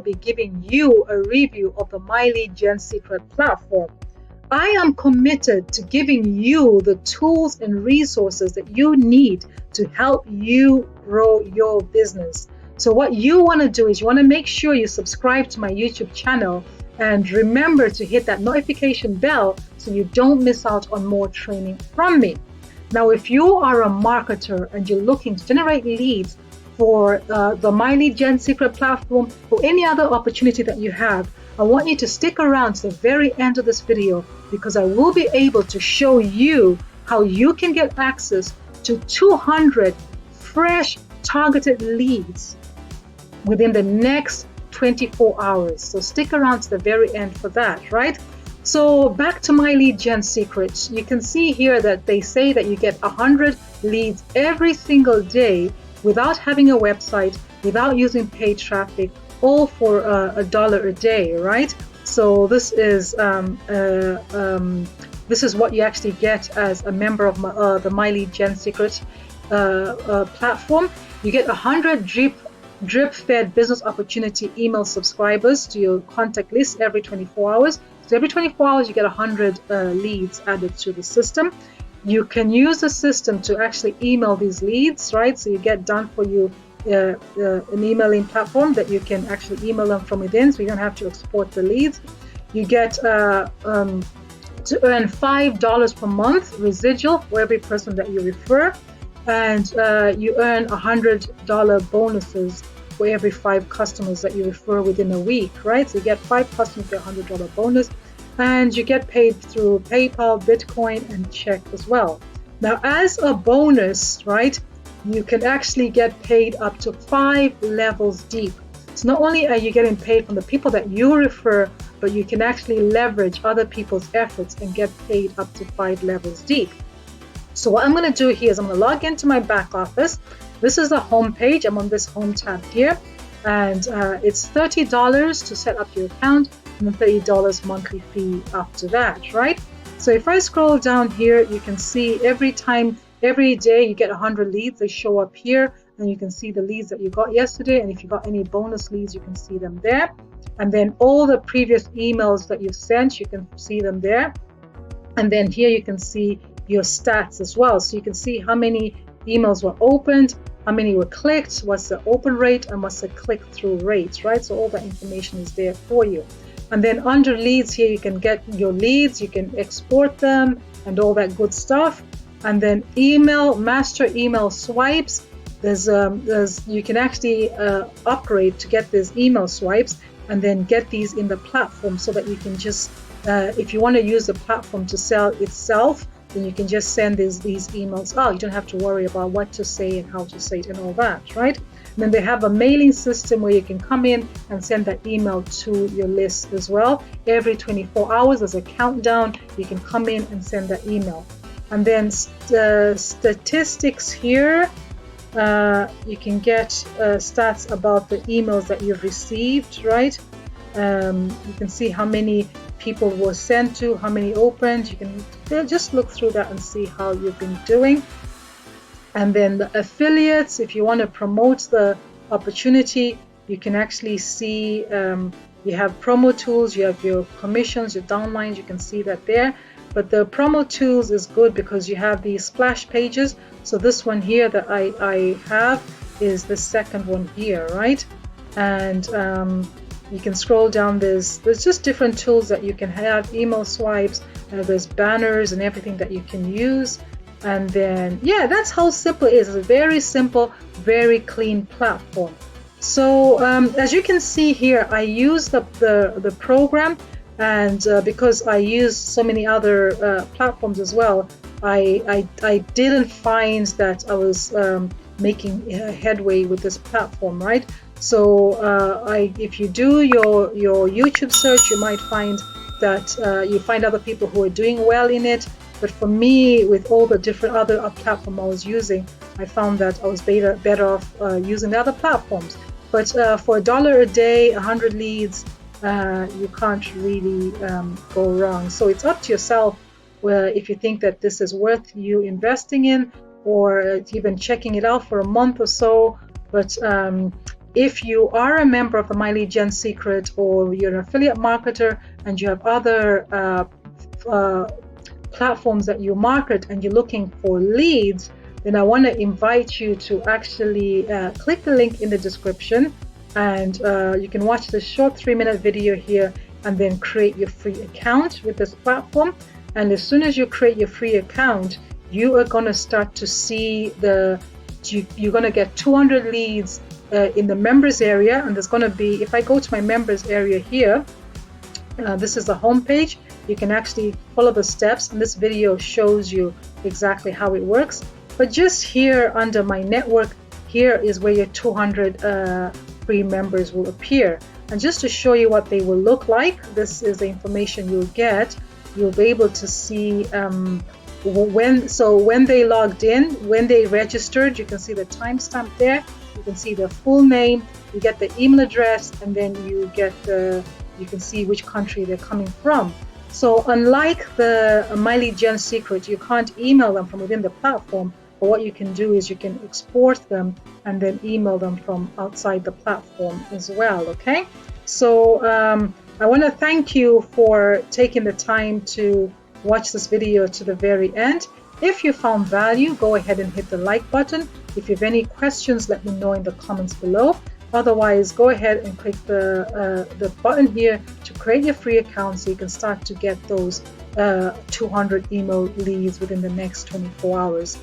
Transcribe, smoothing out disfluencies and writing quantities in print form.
be giving you a review of the My Lead Gen Secret platform. I am committed to giving you the tools and resources that you need to help you grow your business. So what you want to do is you want to make sure you subscribe to my YouTube channel and remember to hit that notification bell so you don't miss out on more training from me. Now, if you are a marketer and you're looking to generate leads for the My Lead Gen Secret platform or any other opportunity that you have, I want you to stick around to the very end of this video because I will be able to show you how you can get access to 200 fresh targeted leads within the next 24 hours. So stick around to the very end for that, right? So back to My Lead Gen Secrets, you can see here that they say that you get 100 leads every single day without having a website, without using paid traffic, all for $1 a day, right? So this is what you actually get as a member of the My Lead Gen Secret platform. You get 100 drip-fed business opportunity email subscribers to your contact list every 24 hours. So every 24 hours, you get 100 leads added to the system. You can use the system to actually email these leads, right? So you get done for you an emailing platform that you can actually email them from within, so you don't have to export the leads. You get to earn $5 per month residual for every person that you refer, and you earn $100 bonuses for every 5 customers that you refer within a week, right? So you get 5 customers, get $100 bonus, and you get paid through PayPal, Bitcoin, and check as well. Now, as a bonus, right, you can actually get paid up to 5 levels deep. So not only are you getting paid from the people that you refer, but you can actually leverage other people's efforts and get paid up to 5 levels deep. So what I'm going to do here is I'm going to log into my back office. This is the home page. I'm on this home tab here, and it's $30 to set up your account and then $30 monthly fee after that, right? So if I scroll down here, you can see every day you get 100 leads. They show up here, and you can see the leads that you got yesterday, and if you got any bonus leads, you can see them there. And then all the previous emails that you've sent, you can see them there. And then here you can see your stats as well. So you can see how many emails were opened, how many were clicked, what's the open rate, and what's the click-through rate, right? So all that information is there for you. And then under leads here, you can get your leads, you can export them and all that good stuff. And then master email swipes. You can actually upgrade to get these email swipes and then get these in the platform so that you can just, if you want to use the platform to sell itself, then you can just send these emails out. You don't have to worry about what to say and how to say it and all that, right? And then they have a mailing system where you can come in and send that email to your list as well. Every 24 hours, there's a countdown. You can come in and send that email. And then statistics here, you can get stats about the emails that you've received, right? You can see how many people were sent to, how many opened. You can just look through that and see how you've been doing. And then the affiliates, if you want to promote the opportunity, you can actually see you have promo tools, you have your commissions, your downlines, you can see that there. But the promo tools is good because you have these splash pages. So this one here that I have is the second one here, right? And you can scroll down. There's just different tools that you can have, email swipes, there's banners and everything that you can use. And then, yeah, that's how simple it is. It's a very simple, very clean platform. So as you can see here, I use the program, and because I use so many other platforms as well, I didn't find that I was making headway with this platform, right? So if you do your YouTube search, you might find that you find other people who are doing well in it. But for me, with all the different other platforms I was using, I found that I was better off using the other platforms. But for $1 a day, 100 leads, you can't really go wrong. So it's up to yourself if you think that this is worth you investing in, or even checking it out for a month or so. But If you are a member of the My Lead Gen Secret, or you're an affiliate marketer and you have other platforms that you market and you're looking for leads, then I want to invite you to actually click the link in the description, and you can watch this short 3-minute video here and then create your free account with this platform. And as soon as you create your free account, you are going to start to see you're going to get 200 leads in the members area. And there's going to be, if I go to my members area here, this is the home page. You can actually follow the steps, and this video shows you exactly how it works. But just here under my network, here is where your 200 free members will appear. And just to show you what they will look like, this is the information you'll get. You'll be able to see when they logged in, when they registered. You can see the timestamp there. You can see their full name. You get the email address, and then you can see which country they're coming from. So unlike the My Lead Gen Secret, you can't email them from within the platform. But what you can do is you can export them and then email them from outside the platform as well. Okay, so I want to thank you for taking the time to watch this video to the very end. If you found value, go ahead and hit the like button. If you have any questions, let me know in the comments below. Otherwise, go ahead and click the button here to create your free account so you can start to get those 200 email leads within the next 24 hours.